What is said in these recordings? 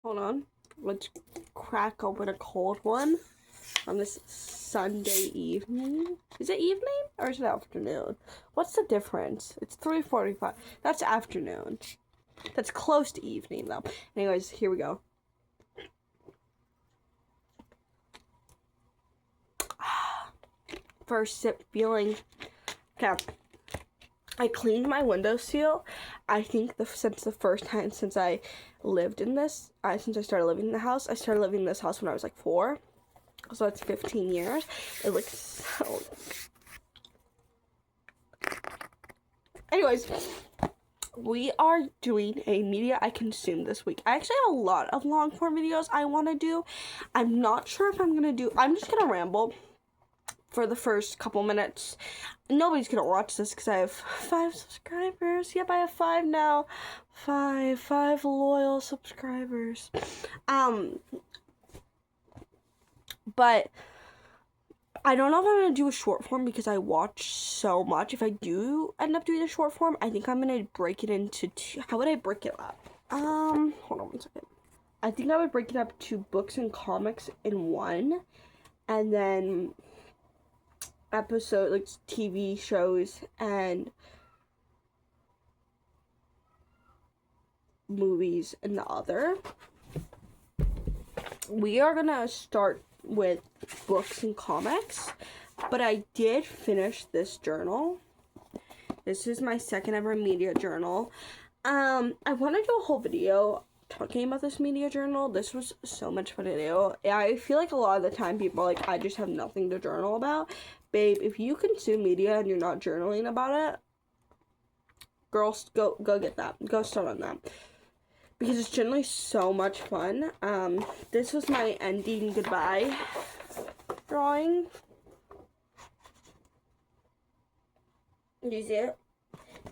Hold on. Let's crack open a cold one on this Sunday evening. Is it evening or is it afternoon? What's the difference? It's 3:45. That's afternoon. That's close to evening though. Anyways, here we go. First sip feeling. Okay. I cleaned my windowsill. I think since the first time since I lived in this, since I started living in the house, I started living in this house when I was like 4. So that's 15 years. It looks so. Anyways, we are doing a media I consumed this week. I actually have a lot of long form videos I want to do. I'm not sure if I'm just gonna ramble for the first couple minutes. Nobody's gonna watch this because I have 5 subscribers. Yep, I have 5 now. 5 loyal subscribers. But I don't know if I'm gonna do a short form because I watch so much. If I do end up doing a short form, I think I'm gonna break it into 2. How would I break it up? Hold on one second. I think I would break it up to books and comics in one, and then episode like TV shows and movies in the other. We are gonna start with books and comics, but I did finish this journal. This is my second ever media journal. I want to do a whole video talking about this media journal. This was so much fun to do. I feel like a lot of the time people are like, I just have nothing to journal about. Babe, if you consume media and you're not journaling about it, girls, go get that. Go start on that. Because it's generally so much fun. This was my ending goodbye drawing. Do you see it?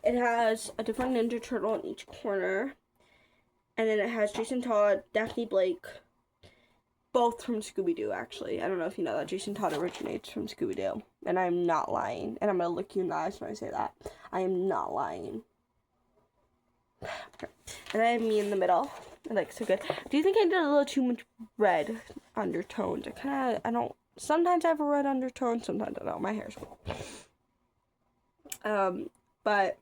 It has a different Ninja Turtle in each corner. And then it has Jason Todd, Daphne Blake, both from Scooby-Doo, actually. I don't know if you know that. Jason Todd originates from Scooby-Doo. And I'm not lying. And I'm going to look you in the eyes when I say that. I am not lying. And I have me in the middle. I like so good. Do you think I did a little too much red undertones? I don't. Sometimes I have a red undertone. Sometimes I don't. My hair's cool. But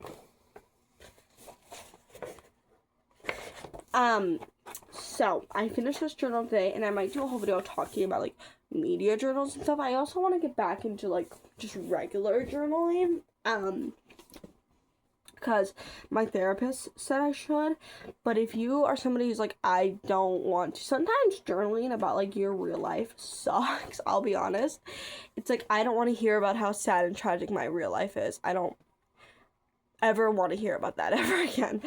so I finished this journal today, and I might do a whole video talking about like media journals and stuff. I also want to get back into like just regular journaling. Because my therapist said I should. But if you are somebody who's like, I don't want to, sometimes journaling about like your real life sucks. I'll be honest. It's like, I don't want to hear about how sad and tragic my real life is. I don't ever want to hear about that ever again.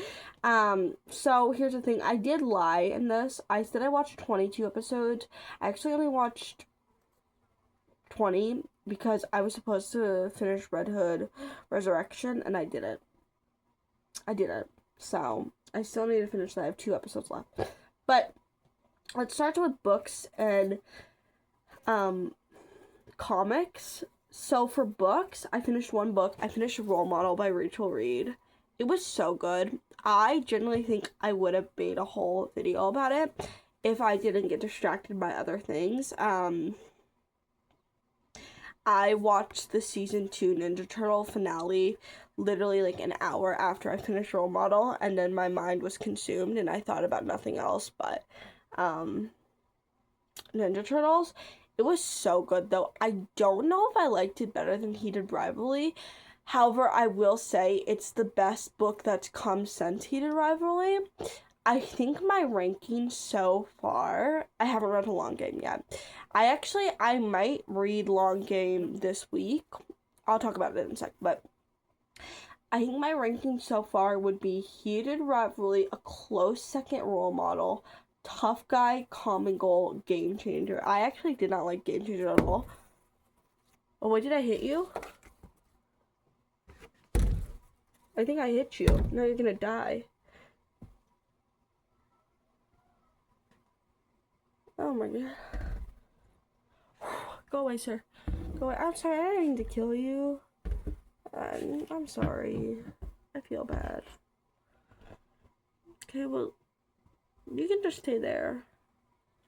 So here's the thing. I did lie in this. I said I watched 22 episodes. I actually only watched 20 because I was supposed to finish Red Hood Resurrection, and I didn't. So I still need to finish that. I have 2 episodes left. But let's start with books and comics. So for books, I finished 1 book. I finished Role Model by Rachel Reed. It was so good. I generally think I would have made a whole video about it if I didn't get distracted by other things. I watched the season 2 Ninja Turtle finale literally like an hour after I finished Role Model, and then my mind was consumed and I thought about nothing else but Ninja Turtles. It was so good though. I don't know if I liked it better than Heated Rivalry. However, I will say it's the best book that's come since Heated Rivalry. I think my ranking so far, I haven't read a Long Game yet. I might read Long Game this week. I'll talk about it in a sec, but I think my ranking so far would be Heated Rivalry, a close second Role Model, Tough Guy, Common Goal, Game Changer. I actually did not like Game Changer at all. Oh, wait, did I hit you? I think I hit you. Now you're gonna die. Oh my god. Go away, sir. Go away. I'm sorry, I didn't mean to kill you. I'm sorry. I feel bad. Okay, well, You can just stay there.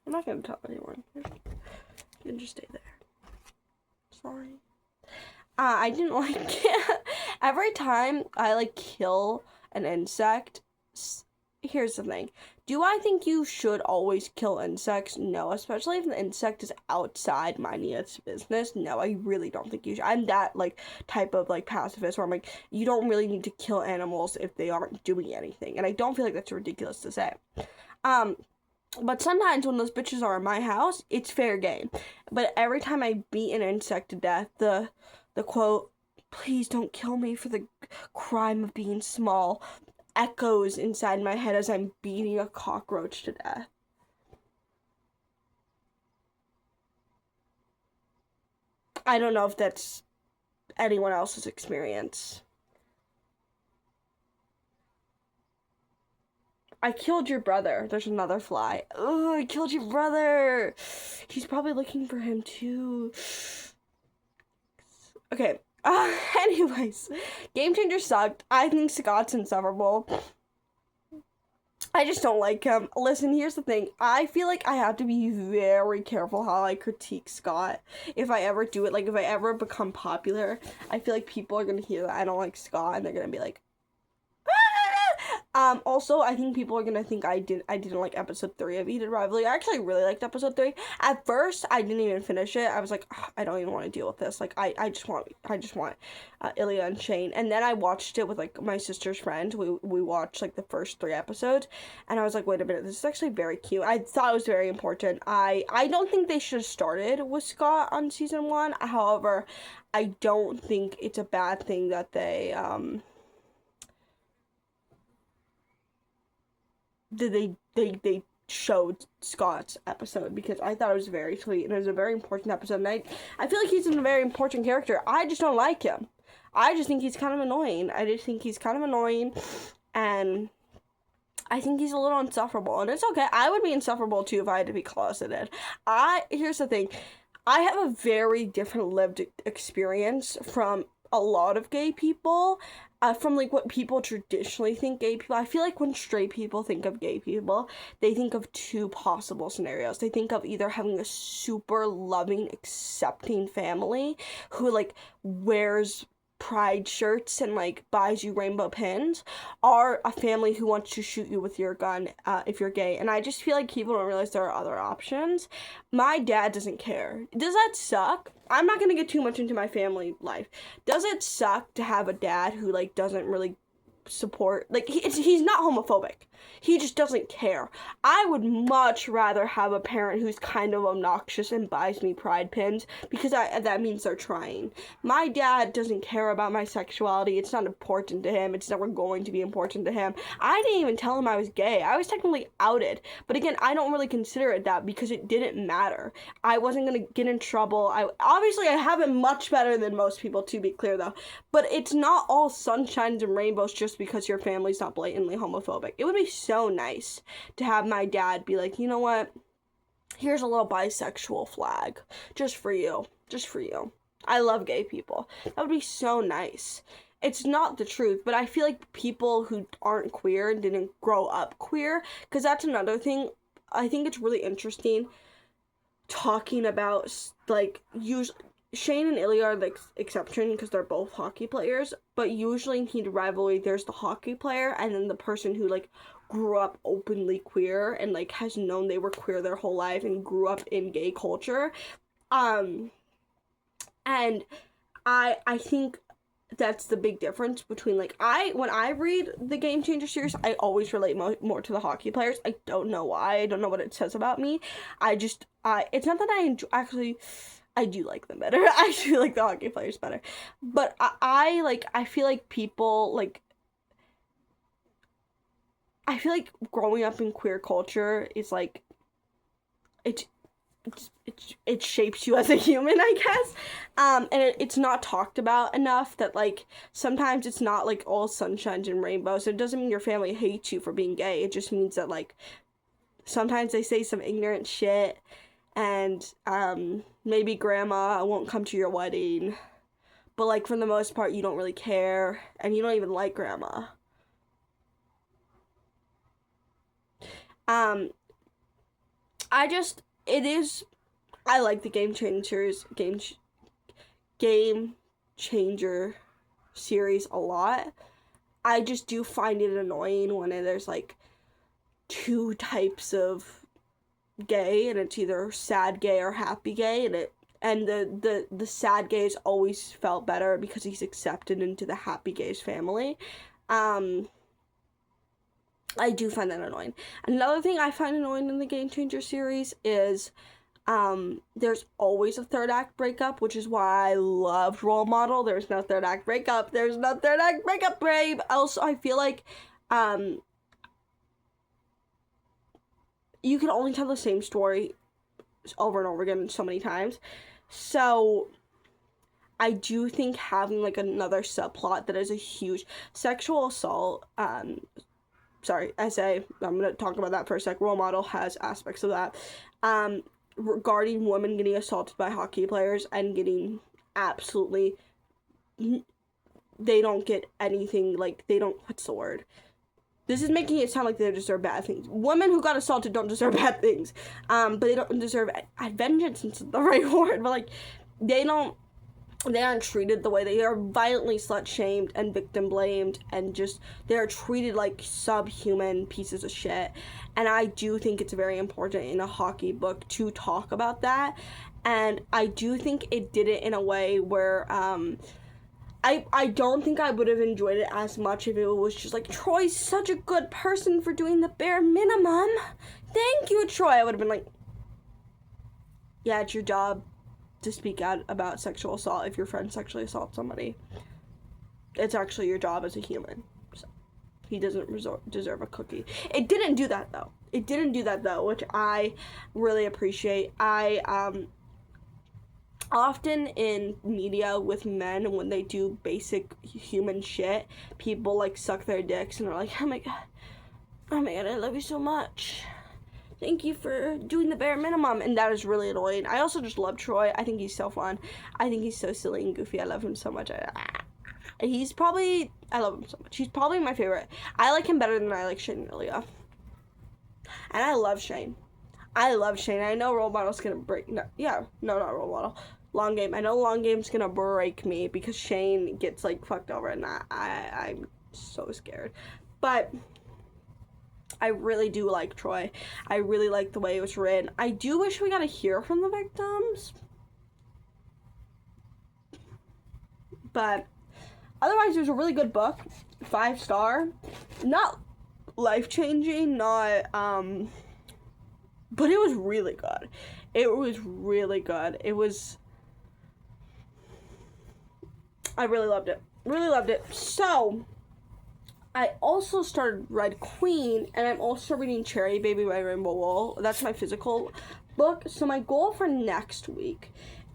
I'm not gonna tell anyone. You can just stay there. Sorry. I didn't like it. Every time I like kill an insect, here's the thing. Do I think you should always kill insects? No, especially if the insect is outside minding its business. No, I really don't think you should. I'm that like type of like pacifist where I'm like, you don't really need to kill animals if they aren't doing anything. And I don't feel like that's ridiculous to say. But sometimes when those bitches are in my house, it's fair game. But every time I beat an insect to death, the quote, "Please don't kill me for the crime of being small," echoes inside my head as I'm beating a cockroach to death. I don't know if that's anyone else's experience. I killed your brother. There's another fly. Oh, I killed your brother. He's probably looking for him too. Okay. Anyways, Game Changer sucked. I think Scott's insufferable. I just don't like him. Listen, here's the thing. I feel like I have to be very careful how I critique Scott. If I ever do it, like if I ever become popular, I feel like people are gonna hear that I don't like Scott and they're gonna be like, also, I think people are gonna think I didn't like episode 3 of Heated Rivalry. I actually really liked episode 3. At first, I didn't even finish it. I was like, I don't even want to deal with this. Like, I just want Ilya and Shane. And then I watched it with like my sister's friend. We watched like the first 3 episodes, and I was like, wait a minute, this is actually very cute. I thought it was very important. I don't think they should have started with Scott on season 1. However, I don't think it's a bad thing that they showed Scott's episode, because I thought it was very sweet and it was a very important episode, and I feel like he's a very important character. I just don't like him. I just think he's kind of annoying. And I think he's a little insufferable, and it's okay. I would be insufferable too if I had to be closeted. Here's the thing. I have a very different lived experience from a lot of gay people, from like what people traditionally think gay people. I feel like when straight people think of gay people, they think of 2 possible scenarios. They think of either having a super loving, accepting family who like wears pride shirts and like buys you rainbow pins, or a family who wants to shoot you with your gun if you're gay. And I just feel like people don't realize there are other options. My dad doesn't care. Does that suck? I'm not gonna get too much into my family life. Does it suck to have a dad who like doesn't really support, like he's not homophobic, he just doesn't care? I would much rather have a parent who's kind of obnoxious and buys me pride pins, because that means they're trying. My dad doesn't care about my sexuality. It's not important to him. It's never going to be important to him. I didn't even tell him I was gay. I was technically outed, but again, I don't really consider it that because it didn't matter. I wasn't gonna get in trouble. I have it much better than most people, to be clear though, but it's not all sunshines and rainbows just because your family's not blatantly homophobic. It would be so nice to have my dad be like, you know what? Here's a little bisexual flag. Just for you. Just for you. I love gay people. That would be so nice. It's not the truth, but I feel like people who aren't queer and didn't grow up queer, because that's another thing. I think it's really interesting talking about, like, usually Shane and Ilya are the exception because they're both hockey players, but usually in Heated Rivalry, there's the hockey player and then the person who, like, grew up openly queer and, like, has known they were queer their whole life and grew up in gay culture. And I think that's the big difference between, like, when I read the Game Changer series, I always relate more to the hockey players. I don't know why. I don't know what it says about me. It's not that I enjoy, actually, I do like them better. I do like the hockey players better. But I feel like people, like, I feel like growing up in queer culture is, like, it shapes you as a human, I guess. And it's not talked about enough that, like, sometimes it's not, like, all sunshines and rainbows. It doesn't mean your family hates you for being gay. It just means that, like, sometimes they say some ignorant shit, and maybe grandma won't come to your wedding, but, like, for the most part, you don't really care, and you don't even like grandma. Um, I like the Game Changer series a lot. I just do find it annoying when there's like two types of gay, and it's either sad gay or happy gay, and the sad gays always felt better because he's accepted into the happy gays family. I do find that annoying. Another thing I find annoying in the Game Changer series is there's always a third act breakup, which is why I loved Role Model. There's no third act breakup. There's no third act breakup, babe. Also, I feel like you can only tell the same story over and over again so many times. So I do think having like another subplot that is a huge sexual assault, I'm gonna talk about that for a sec. Role Model has aspects of that. Regarding women getting assaulted by hockey players and getting absolutely, they don't get anything, like, they don't, what's the word? This is making it sound like they deserve bad things. Women who got assaulted don't deserve bad things. But they don't deserve, vengeance isn't the right word, but like, they aren't treated the way they are. Violently slut-shamed and victim-blamed, and just, they're treated like subhuman pieces of shit. And I do think it's very important in a hockey book to talk about that. And I do think it did it in a way where, I don't think I would have enjoyed it as much if it was just like, Troy's such a good person for doing the bare minimum. Thank you, Troy. I would have been like, yeah, it's your job to speak out about sexual assault if your friend sexually assaults somebody. It's actually your job as a human. So, he doesn't deserve a cookie. It didn't do that though, which I really appreciate. Often in media with men, when they do basic human shit, people like suck their dicks and are like, oh my god, I love you so much. Thank you for doing the bare minimum. And that is really annoying. I also just love Troy. I think he's so fun. I think he's so silly and goofy. I love him so much. I love him so much. He's probably my favorite. I like him better than I like Shane and Ilya. And I love Shane. I know Role Model's gonna break. Not Role Model. Long Game. I know Long Game's gonna break me because Shane gets like fucked over, and I'm so scared. But I really do like Troy. I really like the way it was written. I do wish we got to hear from the victims. But otherwise, it was a really good book. 5-star. Not life-changing, not, but it was really good. I really loved it. So, I also started Red Queen, and I'm also reading Cherry Baby by Rainbow Wool. That's my physical book. So my goal for next week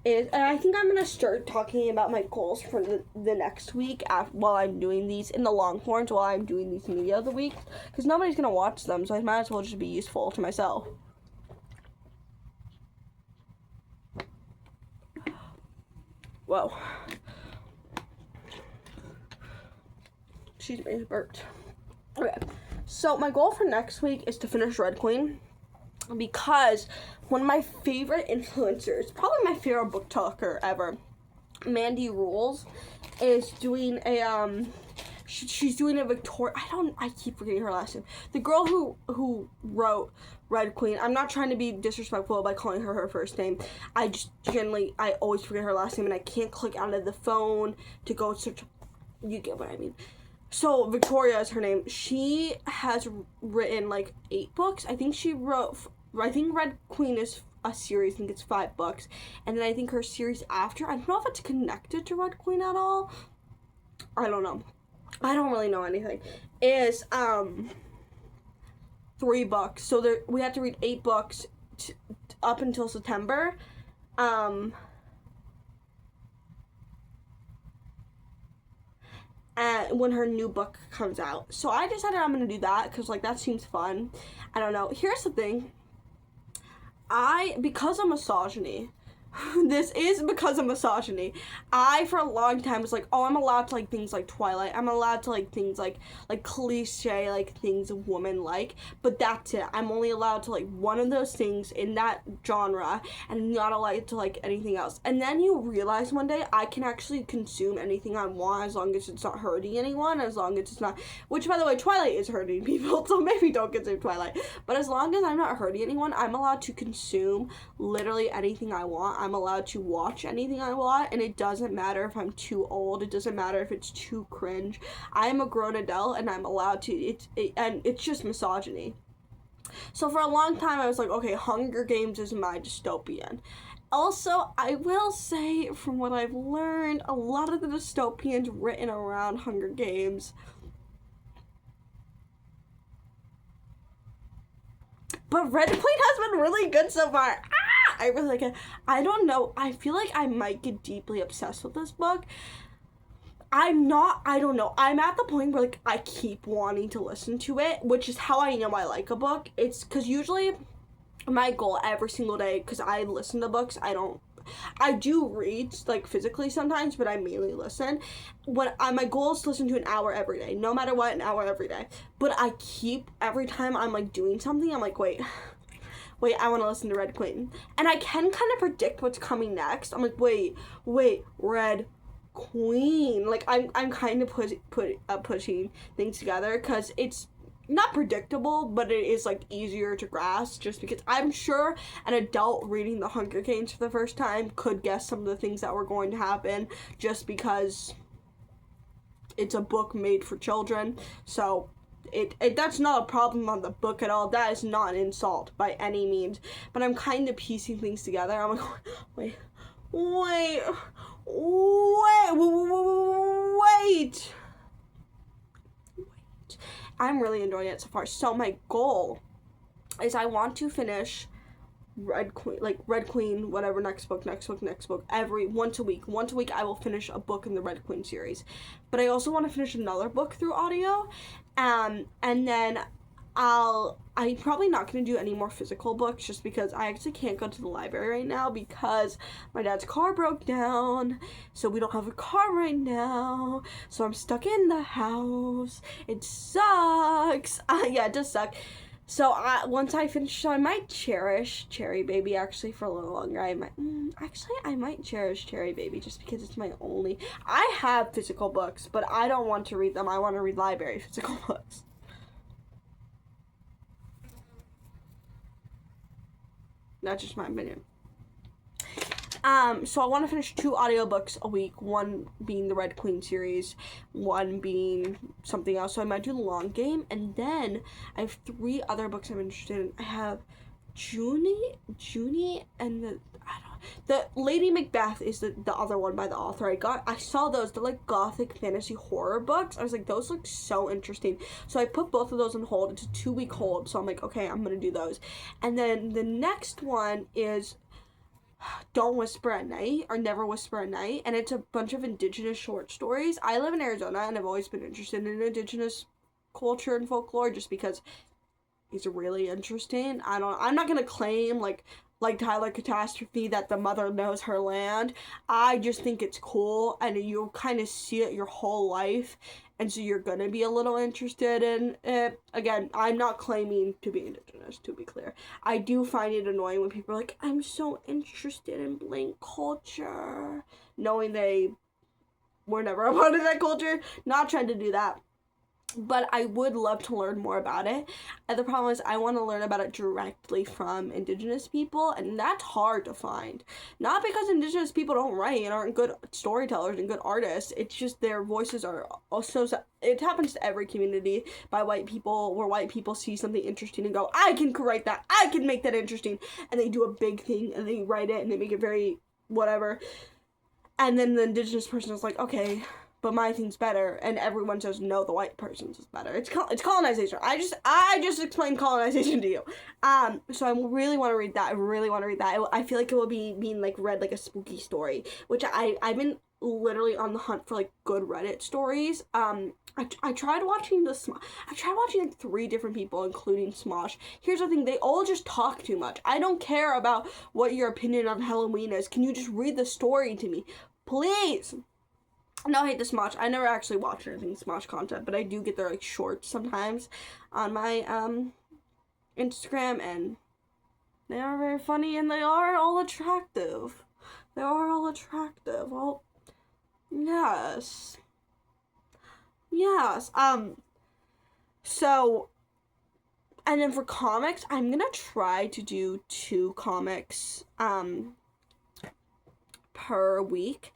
is, and I think I'm going to start talking about my goals for the next week while I'm doing these in the Longhorns, while I'm doing these media of the week, because nobody's going to watch them, so I might as well just be useful to myself. Whoa. Excuse me, burped. Okay, so my goal for next week is to finish Red Queen, because one of my favorite influencers, probably my favorite book talker ever, Mandy Rules, is doing a she's doing a Victoria. I keep forgetting her last name. The girl who wrote Red Queen. I'm not trying to be disrespectful by calling her first name. I always forget her last name, and I can't click out of the phone to go search. You get what I mean. So, Victoria is her name. She has written, like, 8 books. I think Red Queen is a series. I think it's 5 books. And then I think her series after, I don't know if it's connected to Red Queen at all. I don't know. I don't really know anything. Is, 3 books. So, we have to read 8 books up until September. When her new book comes out. So I decided I'm going to do that because, like, that seems fun. I don't know. Here's the thing. Because of misogyny, this is because of misogyny. I, for a long time, was like, oh, I'm allowed to like things like Twilight. I'm allowed to like things like cliche, like things a woman like. But that's it. I'm only allowed to like one of those things in that genre, and not allowed to like anything else. And then you realize one day I can actually consume anything I want as long as it's not hurting anyone, as long as it's not. Which, by the way, Twilight is hurting people, so maybe don't consume Twilight. But as long as I'm not hurting anyone, I'm allowed to consume literally anything I want. I'm allowed to watch anything I want, and it doesn't matter if I'm too old. It doesn't matter if it's too cringe. I am a grown adult, and I'm allowed to. And it's just misogyny. So for a long time, I was like, okay, Hunger Games is my dystopian. Also, I will say, from what I've learned, a lot of the dystopians written around Hunger Games. But Red Queen has been really good so far. I really like it. I don't know. I feel like I might get deeply obsessed with this book. I don't know. I'm at the point where like I keep wanting to listen to it, which is how I know I like a book. It's because usually my goal every single day, because I listen to books, I do read like physically sometimes, but I mainly listen. My goal is to listen to an hour every day, no matter what, an hour every day. But I keep, every time I'm like doing something, I'm like, wait, I want to listen to Red Queen. And I can kind of predict what's coming next. I'm like, wait, Red Queen. Like, I'm kind of pushing things together because it's not predictable, but it is like easier to grasp, just because I'm sure an adult reading The Hunger Games for the first time could guess some of the things that were going to happen, just because it's a book made for children. So that's not a problem on the book at all. That is not an insult by any means. But I'm kind of piecing things together. I'm like, wait. I'm really enjoying it so far. So my goal is I want to finish Red Queen, whatever, next book, once a week I will finish a book in the Red Queen series. But I also want to finish another book through audio, and then I'm probably not going to do any more physical books, just because I actually can't go to the library right now because my dad's car broke down, so we don't have a car right now, so I'm stuck in the house. It sucks. Yeah, it does suck. So once I finish, I might cherish Cherry Baby actually for a little longer. I might cherish Cherry Baby just because it's my only. I have physical books, but I don't want to read them. I want to read library physical books. That's just my opinion. So I want to finish 2 audiobooks a week, one being the Red Queen series, one being something else. So I might do the long game, and then I have 3 other books I'm interested in. I have Junie, and the Lady Macbeth is the other one by the author. I saw those. They're like gothic fantasy horror books. I was like, those look so interesting. So I put both of those on hold. It's a 2-week hold. So I'm like, okay, I'm gonna do those. And then the next one is Don't Whisper at Night, or Never Whisper at Night, and it's a bunch of indigenous short stories. I live in Arizona, and I've always been interested in indigenous culture and folklore just because it's really interesting. I'm not gonna claim like Tyler Catastrophe that the mother knows her land. I just think it's cool, and you kind of see it your whole life, and so you're gonna be a little interested in it. Again, I'm not claiming to be indigenous, to be clear. I do find it annoying when people are like, I'm so interested in blank culture, knowing they were never a part of that culture. Not trying to do that. But I would love to learn more about it. And the problem is I want to learn about it directly from indigenous people, and that's hard to find. Not because indigenous people don't write and aren't good storytellers and good artists. It's just their voices are also... It happens to every community by white people, where white people see something interesting and go, I can write that. I can make that interesting. And they do a big thing, and they write it, and they make it very whatever. And then the indigenous person is like, okay, but my thing's better, and everyone says no, the white person's is better. It's colonization. I just explained colonization to you. So I really want to read that. I feel like it will be being like read like a spooky story, which I've been literally on the hunt for like good Reddit stories. I tried watching I tried watching like 3 different people, including Smosh. Here's the thing, they all just talk too much. I don't care about what your opinion on Halloween is. Can you just read the story to me? Please. No hate to Smosh. I never actually watch anything Smosh content, but I do get their like shorts sometimes on my Instagram, and they are very funny, and they are all attractive. They are all attractive. Well, yes. Yes. So, and then for comics, I'm gonna try to do 2 comics per week.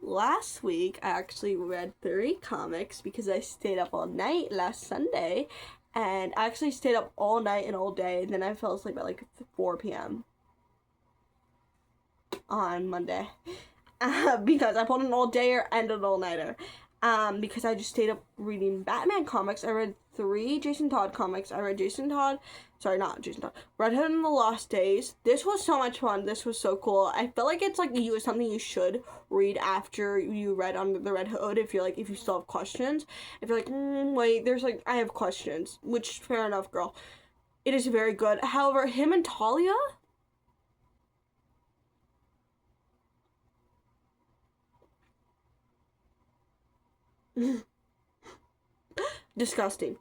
Last week, I actually read 3 comics because I stayed up all night last Sunday, and I actually stayed up all night and all day, and then I fell asleep at like 4 p.m. on Monday because I pulled an all-dayer and an all-nighter. Because I just stayed up reading Batman comics. I read 3 Jason Todd comics. I read Red Hood and the Lost Days. This was so much fun. This was so cool. I feel like it's like something you should read after you read Under the Red Hood if you still have questions. If you're like, wait, there's like, I have questions, which fair enough, girl. It is very good. However, him and Talia, disgusting.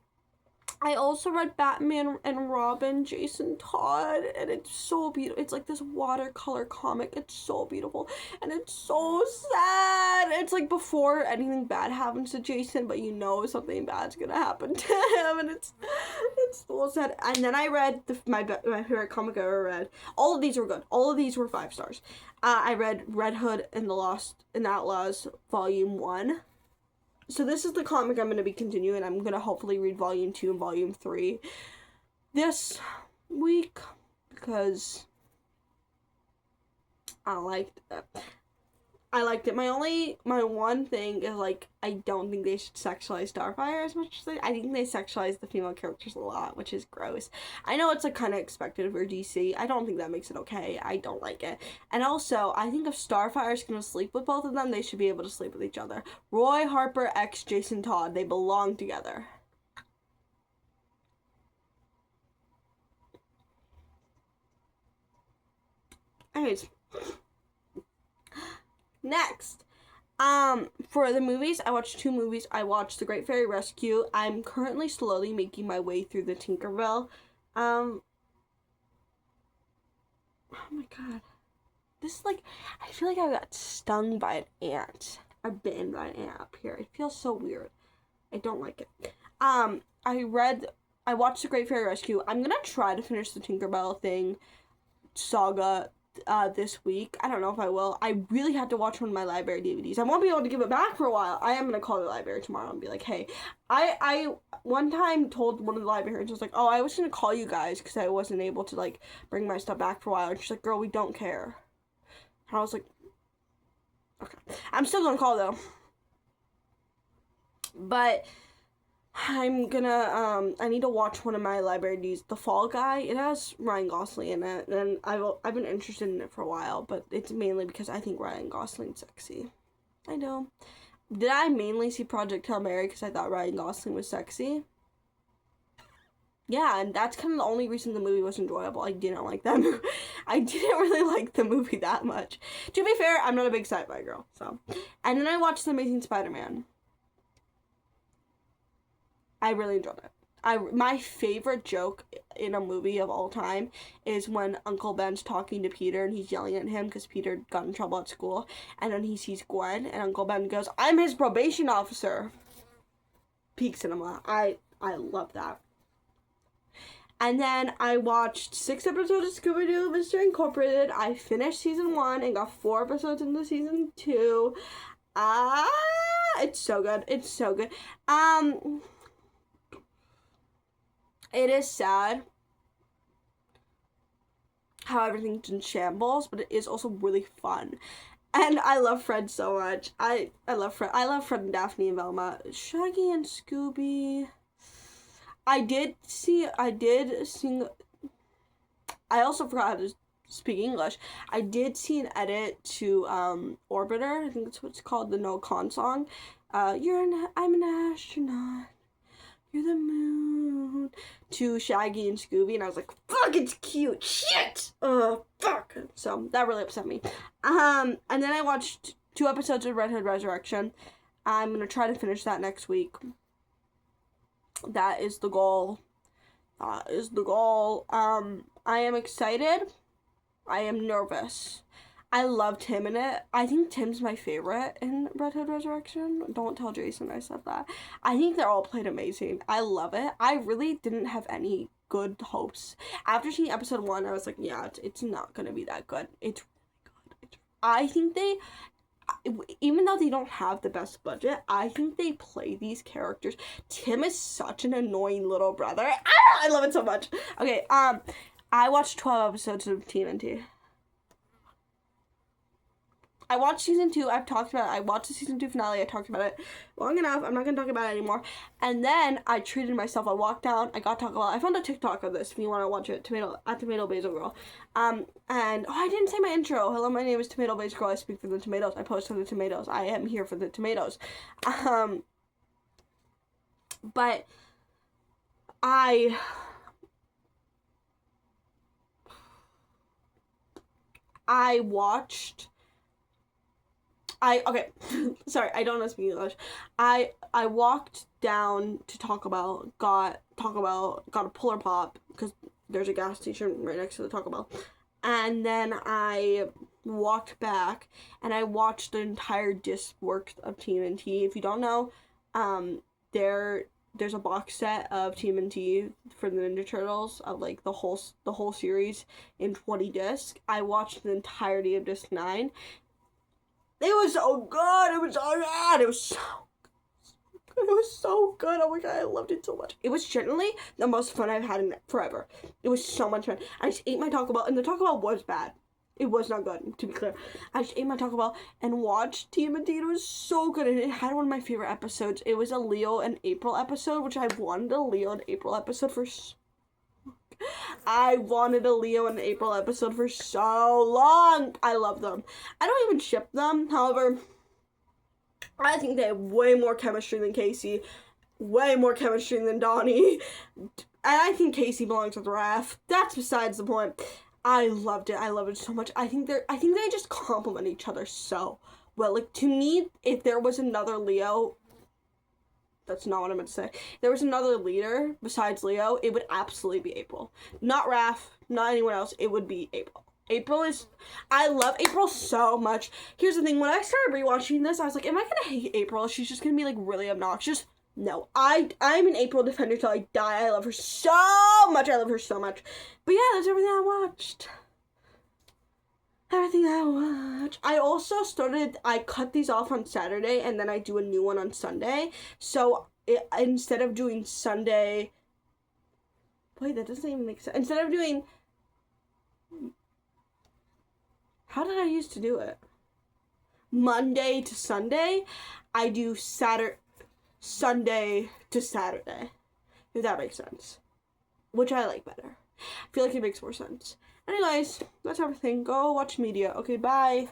I also read Batman and Robin, Jason Todd, and it's so beautiful. It's like this watercolor comic. It's so beautiful, and it's so sad. It's like before anything bad happens to Jason, but you know something bad's gonna happen to him, and it's so sad. And then I read my favorite comic I ever read. All of these were good. All of these were 5 stars. I read Red Hood and the Outlaws Volume 1. So this is the comic I'm going to be continuing. I'm going to hopefully read Volume 2 and Volume 3 this week because I liked it. My one thing is, like, I don't think they should sexualize Starfire as much as I think they sexualize the female characters a lot, which is gross. I know it's, like, kind of expected for DC. I don't think that makes it okay. I don't like it. And also, I think if Starfire's gonna sleep with both of them, they should be able to sleep with each other. Roy Harper x Jason Todd, they belong together. Anyways. Next, for the movies, I watched 2 movies. I watched The Great Fairy Rescue. I'm currently slowly making my way through the Tinkerbell. Oh my god. This is like, I feel like I got stung by an ant. I've bitten by an ant up here. It feels so weird. I don't like it. I watched The Great Fairy Rescue. I'm gonna try to finish the Tinkerbell saga this week. I don't know if I will. I really have to watch one of my library DVDs. I won't be able to give it back for a while. I am going to call the library tomorrow and be like, hey, I one time told one of the librarians, I was like, oh, I was going to call you guys because I wasn't able to, like, bring my stuff back for a while. And she's like, girl, we don't care. And I was like, okay. I'm still going to call, though. But I'm gonna, I need to watch one of my library DVDs, The Fall Guy. It has Ryan Gosling in it, and I've been interested in it for a while, but it's mainly because I think Ryan Gosling's sexy. I know. Did I mainly see Project Hail Mary because I thought Ryan Gosling was sexy? Yeah, and that's kind of the only reason the movie was enjoyable. I didn't like that movie. I didn't really like the movie that much. To be fair, I'm not a big sci-fi girl, so. And then I watched The Amazing Spider-Man. I really enjoyed it. My favorite joke in a movie of all time is when Uncle Ben's talking to Peter and he's yelling at him because Peter got in trouble at school, and then he sees Gwen and Uncle Ben goes, "I'm his probation officer." Peak cinema. I love that. And then I watched 6 episodes of Scooby-Doo Mystery Incorporated. I finished season 1 and got 4 episodes into season 2. It's so good. It's so good. It is sad how everything's in shambles, but it is also really fun. And I love Fred so much. I love Fred. I love Fred and Daphne and Velma. Shaggy and Scooby. I did sing. I also forgot how to speak English. I did see an edit to Orbiter. I think that's what it's called, the No Con song. I'm an astronaut. You're the moon. To Shaggy and Scooby, and I was like, fuck, it's cute. Shit. Fuck. So that really upset me. And then I watched 2 episodes of Red Hood Resurrection. I'm gonna try to finish that next week. That is the goal. I am excited. I am nervous. I love Tim in it. I think Tim's my favorite in Red Hood Resurrection. Don't tell Jason I said that. I think they're all played amazing. I love it. I really didn't have any good hopes. After seeing episode 1, I was like, yeah, it's not gonna be that good. It's really good. I think they, even though they don't have the best budget, I think they play these characters. Tim is such an annoying little brother. I love it so much. Okay, I watched 12 episodes of TMNT. I watched season 2. I've talked about it. I watched the season 2 finale. I talked about it long enough. I'm not going to talk about it anymore. And then I treated myself. I walked down. I got Taco Bell. I found a TikTok of this if you want to watch it. Tomato Basil Girl. And, I didn't say my intro. Hello, my name is Tomato Basil Girl. I speak for the tomatoes. I post for the tomatoes. I am here for the tomatoes. But I watched... okay, sorry, I don't know speak English. I walked down to Taco Bell, got a Polar Pop, because there's a gas station right next to the Taco Bell. And then I walked back, and I watched the entire disc work of TMNT. If you don't know, there's a box set of TMNT for the Ninja Turtles of like the whole series in 20 discs. I watched the entirety of disc 9. It was so good. It was so good. It was so good. It was so good. Oh my god, I loved it so much. It was generally the most fun I've had in forever. It was so much fun. I just ate my Taco Bell, and the Taco Bell was bad. It was not good, to be clear. I just ate my Taco Bell and watched TMNT. It was so good, and it had one of my favorite episodes. It was a Leo and April episode, which I wanted a Leo and April episode for an April episode for so long. I love them. I don't even ship them. However, I think they have way more chemistry than Casey. Way more chemistry than Donnie. And I think Casey belongs with Raph. That's besides the point. I loved it. I love it so much. I think they just complement each other so well. Like, to me, if there was another Leo... That's not what I meant to say. If there was another leader besides Leo, it would absolutely be April. Not Raph, not anyone else. It would be April. I love April so much. Here's the thing. When I started rewatching this, I was like, am I going to hate April? She's just going to be, like, really obnoxious. No. I'm an April defender till I die. I love her so much. But yeah, that's everything I watched. I also I cut these off on Saturday, and then I do a new one on Sunday. So, instead of doing Sunday... Wait, that doesn't even make sense. Instead of doing... How did I used to do it? Monday to Sunday, I do Sunday to Saturday. If that makes sense. Which I like better. I feel like it makes more sense. Anyways, that's everything. Go watch media. Okay, bye.